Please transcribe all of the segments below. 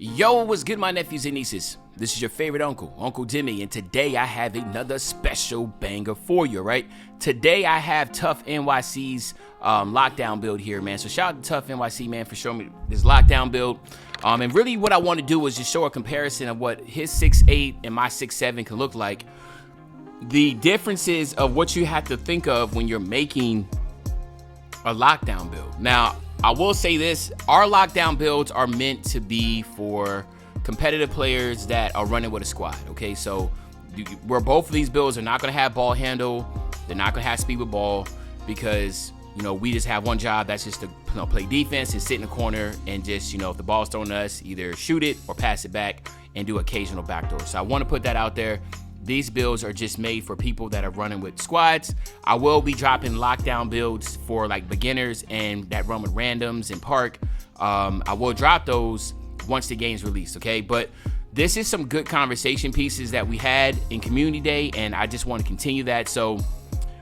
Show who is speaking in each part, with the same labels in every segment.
Speaker 1: Yo, what's good, my nephews and nieces? This is your favorite uncle, Uncle Jimmy, and today I have another special banger for you, right? Today I have Tough NYC's lockdown build here, man. So shout out to Tough NYC, man, for showing me this lockdown build. And really what I want to do is just show a comparison of what his 6'8" and my 6'7" can look like. The differences of what you have to think of when you're making a lockdown build. Now, I will say this, our lockdown builds are meant to be for competitive players that are running with a squad, okay? So where both of these builds are not gonna have ball handle, they're not gonna have speed with ball, because, you know, we just have one job, that's just to play defense and sit in the corner and just, you know, if the ball's thrown to us, either shoot it or pass it back and do occasional backdoor. So I wanna put that out there. These builds are just made for people that are running with squads. I will be dropping lockdown builds for like beginners and that run with randoms and park. I will drop those once the game's released, okay? But this is some good conversation pieces that we had in Community Day, and I just want to continue that. So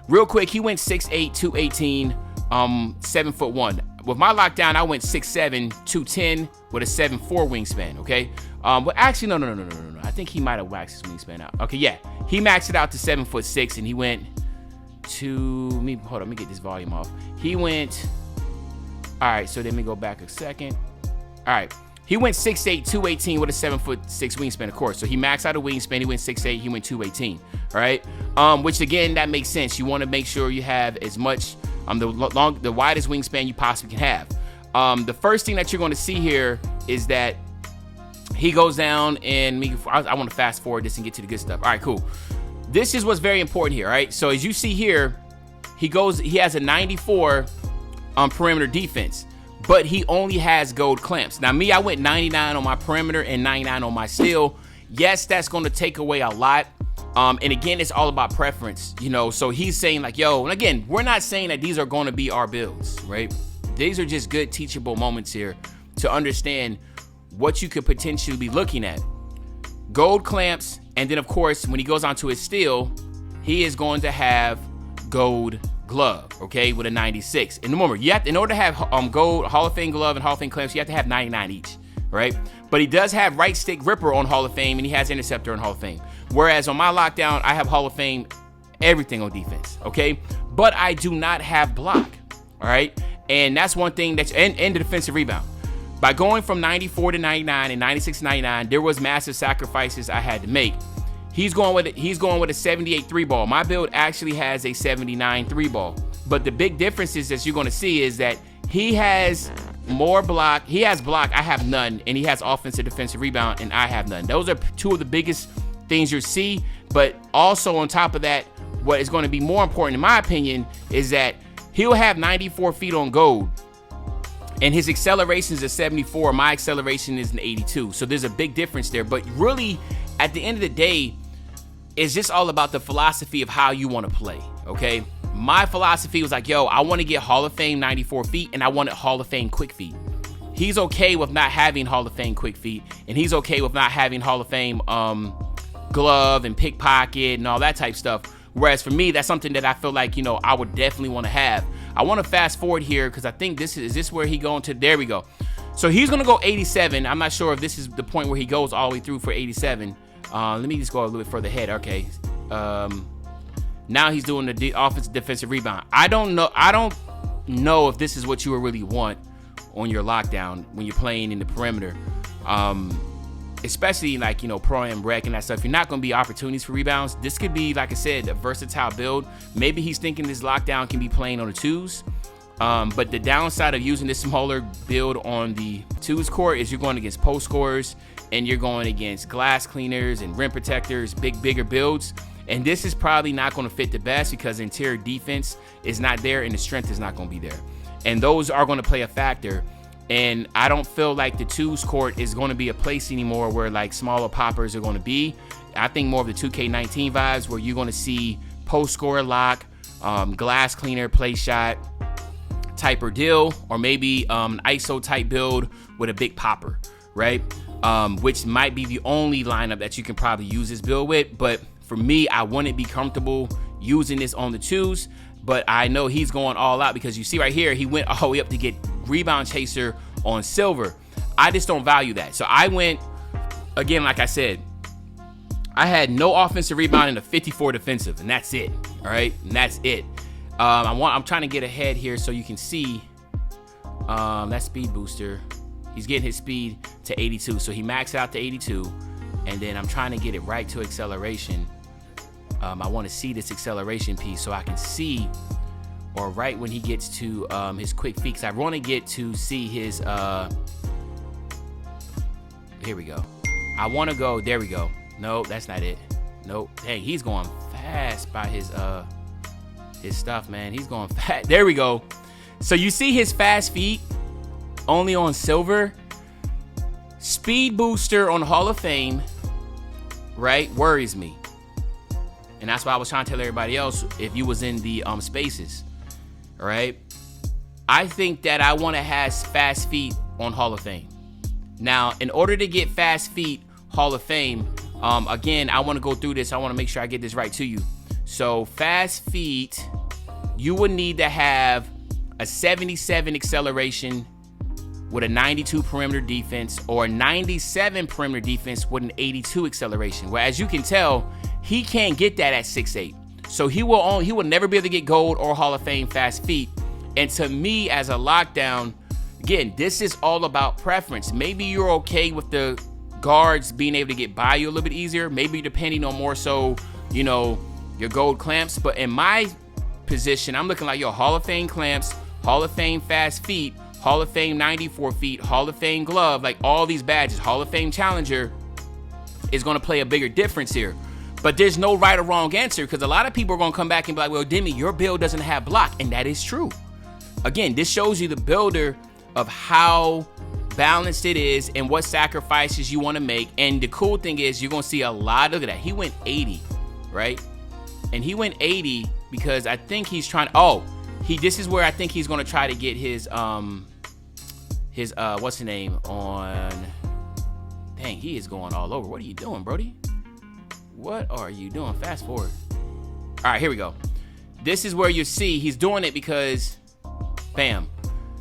Speaker 1: real quick, he went 6'8", 218, 7'1". With my lockdown, I went 6'7", 210 with a 7'4" wingspan, okay? But actually, no. I think he might have waxed his wingspan out. Okay, yeah. He maxed it out to 7'6", and he went to, hold on, let me get this volume off. He went, all right, so let me go back a second. All right, he went 6'8", 218 with a 7'6" wingspan, of course. So he maxed out a wingspan, he went 6'8", he went 218, all right? Which again, that makes sense. You wanna make sure you have as much, the widest wingspan you possibly can have. The first thing that you're gonna see here is that he goes down, and I want to fast forward this and get to the good stuff. All right, cool. This is what's very important here, all right? So as you see here, he has a 94 on perimeter defense, but he only has gold clamps. Now me, I went 99 on my perimeter and 99 on my steal. Yes, that's going to take away a lot. And again, it's all about preference, you know? So he's saying like, yo, and again, we're not saying that these are going to be our builds, right? These are just good teachable moments here to understand what you could potentially be looking at. Gold clamps, and then of course, when he goes on to his steal, he is going to have gold glove, okay, with a 96. And remember, you have to, in order to have gold Hall of Fame glove and Hall of Fame clamps, you have to have 99 each, right? But he does have right stick ripper on Hall of Fame, and he has interceptor on Hall of Fame. Whereas on my lockdown, I have Hall of Fame everything on defense, okay? But I do not have block, all right? And that's one thing that's, and the defensive rebound. By going from 94 to 99 and 96 to 99, there was massive sacrifices I had to make. He's going with a 78 3 ball. My build actually has a 79 3 ball. But the big differences that you're going to see is that he has more block. He has block, I have none, and he has offensive defensive rebound, and I have none. Those are two of the biggest things you'll see. But also on top of that, what is going to be more important in my opinion is that he'll have 94 feet on gold, and his acceleration is a 74. My acceleration is an 82. So there's a big difference there. But really, at the end of the day, it's just all about the philosophy of how you want to play, okay? My philosophy was like, yo, I want to get Hall of Fame 94 feet, and I want Hall of Fame quick feet. He's okay with not having Hall of Fame quick feet, and he's okay with not having Hall of Fame glove and pickpocket and all that type stuff. Whereas for me, that's something that I feel like, you know, I would definitely want to have. I want to fast forward here because I think is this where he going to? There we go. So he's going to go 87. I'm not sure if this is the point where he goes all the way through for 87. Let me just go a little bit further ahead. Okay. Now he's doing the offensive defensive rebound. I don't know if this is what you really want on your lockdown when you're playing in the perimeter. Especially like, you know, pro and rec and that stuff. You're not going to be opportunities for rebounds. This could be, like I said, a versatile build. Maybe he's thinking this lockdown can be playing on the twos. But the downside of using this smaller build on the twos court is you're going against post scorers, and you're going against glass cleaners and rim protectors, bigger builds. And this is probably not going to fit the best because the interior defense is not there and the strength is not going to be there. And those are going to play a factor. And I don't feel like the twos court is going to be a place anymore where like smaller poppers are going to be. I think more of the 2K19 vibes where you're going to see post scorer lock, glass cleaner, play shot type or deal, or maybe an ISO type build with a big popper, right? Which might be the only lineup that you can probably use this build with. But for me, I wouldn't be comfortable using this on the twos. But I know he's going all out because you see right here, he went all the way up to get rebound chaser on silver. I just don't value that. So I went, again, like I said, I had no offensive rebound and a 54 defensive, and that's it. All right, and that's it. I'm trying to get ahead here so you can see that speed booster. He's getting his speed to 82, so he maxed out to 82, and then I'm trying to get it right to acceleration. I want to see this acceleration piece so I can see, or right when he gets to his quick feet, because I want to get to see his, here we go. I want to go, there we go. No, that's not it. Nope. Dang, he's going fast by his stuff, man. He's going fast. There we go. So you see his fast feet only on silver. Speed booster on Hall of Fame, right, worries me. And that's why I was trying to tell everybody else, if you was in the spaces, all right? I think that I want to have fast feet on Hall of Fame. Now, in order to get fast feet Hall of Fame, again, I want to go through this. I want to make sure I get this right to you. So fast feet, you would need to have a 77 acceleration with a 92 perimeter defense, or a 97 perimeter defense with an 82 acceleration. Well, as you can tell, he can't get that at 6'8". So he will never be able to get gold or Hall of Fame fast feet. And to me, as a lockdown, again, this is all about preference. Maybe you're okay with the guards being able to get by you a little bit easier. Maybe depending on more so, you know, your gold clamps. But in my position, I'm looking like, yo, Hall of Fame clamps, Hall of Fame fast feet, Hall of Fame 94 feet, Hall of Fame glove, like all these badges, Hall of Fame challenger is going to play a bigger difference here. But there's no right or wrong answer, because a lot of people are going to come back and be like, well, Demi, your build doesn't have block. And that is true. Again, this shows you the builder of how balanced it is and what sacrifices you want to make. And the cool thing is you're going to see a lot of that. He went 80, right? And he went 80 because I think he's trying to, this is where I think he's going to try to get his what's the name on, dang, he is going all over. What are you doing, Brody? What are you doing? Fast forward. All right, here we go. This is where you see he's doing it because, bam,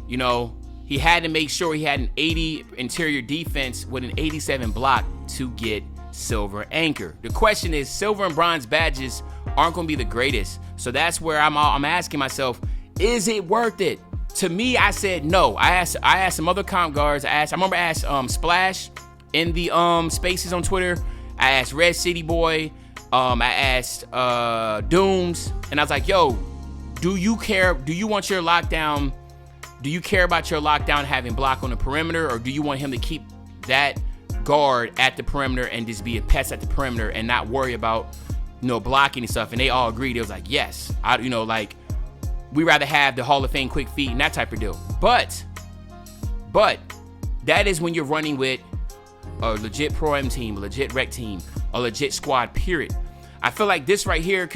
Speaker 1: you know, he had to make sure he had an 80 interior defense with an 87 block to get silver anchor. The question is, silver and bronze badges aren't going to be the greatest. So that's where I'm asking myself, is it worth it? To me, I said no. I asked some other comp guards. I remember I asked Splash in the spaces on Twitter. I asked Red City Boy. I asked Dooms, and I was like, yo, do you care? Do you want your lockdown? Do you care about your lockdown having block on the perimeter, or do you want him to keep that guard at the perimeter and just be a pest at the perimeter and not worry about, you know, blocking and stuff? And they all agreed. It was like, yes, we rather have the Hall of Fame quick feet and that type of deal. But that is when you're running with a legit Pro M team, a legit rec team, a legit squad, period. I feel like this right here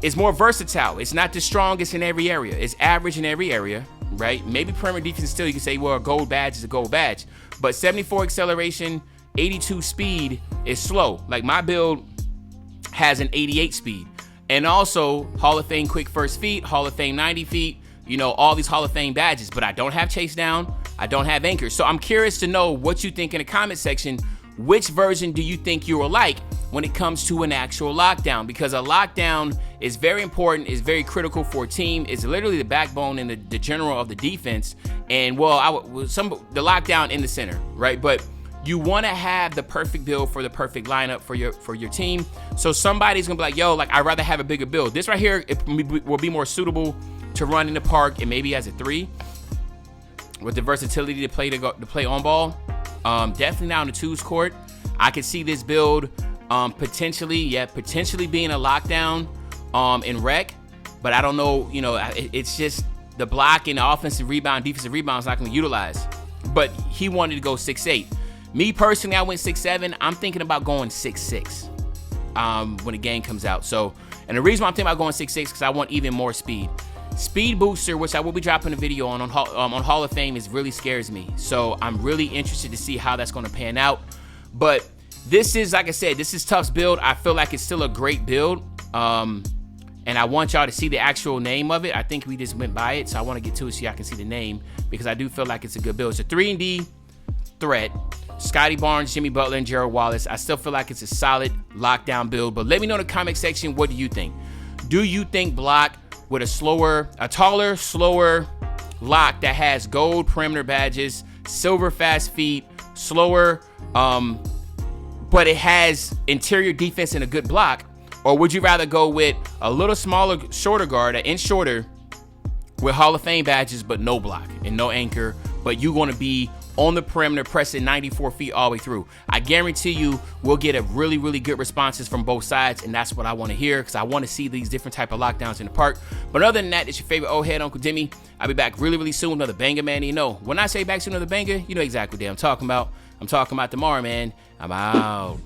Speaker 1: is more versatile. It's not the strongest in every area. It's average in every area, right? Maybe perimeter defense still, you can say, well, a gold badge is a gold badge. But 74 acceleration, 82 speed is slow. Like my build has an 88 speed. And also Hall of Fame quick first feet, Hall of Fame 90 feet, you know, all these Hall of Fame badges. But I don't have chase down. I don't have anchor. So I'm curious to know what you think in the comment section. Which version do you think you will like when it comes to an actual lockdown? Because a lockdown is very important, is very critical for a team. It's literally the backbone and the general of the defense. And the lockdown in the center, right? But you want to have the perfect build for the perfect lineup for your team. So somebody's gonna be like, yo, like I'd rather have a bigger build. This right here, it will be more suitable to run in the park and maybe as a 3 with the versatility to play on ball. Definitely now in the 2s court. I could see this build potentially being a lockdown in rec, but I don't know, you know, it's just the block and the offensive rebound, defensive rebound is not going to utilize. But he wanted to go 6'8". Me personally, I went 6'7". I'm thinking about going 6'6" when the game comes out. So, and the reason why I'm thinking about going 6'6" because I want even more speed. Speed booster, which I will be dropping a video on Hall of Fame, really scares me. So I'm really interested to see how that's going to pan out. But this is, like I said, this is Tuff's build. I feel like it's still a great build. And I want y'all to see the actual name of it. I think we just went by it, so I want to get to it so y'all can see the name because I do feel like it's a good build. It's a 3&D threat. Scotty Barnes, Jimmy Butler, and Gerald Wallace. I still feel like it's a solid lockdown build, but let me know in the comment section, what do you think? Do you think block with a taller, slower lock that has gold perimeter badges, silver fast feet, slower, but it has interior defense and a good block? Or would you rather go with a little smaller, shorter guard, an inch shorter, with Hall of Fame badges, but no block and no anchor, but you're going to be on the perimeter pressing 94 feet all the way through? I guarantee you we'll get a really, really good responses from both sides, and that's what I want to hear, because I want to see these different type of lockdowns in the park. But other than that, it's your favorite old head, Uncle Jimmy. I'll be back really, really soon with another banger, man. You know, when I say back soon with another banger, you know exactly what I'm talking about. I'm talking about tomorrow, man. I'm out.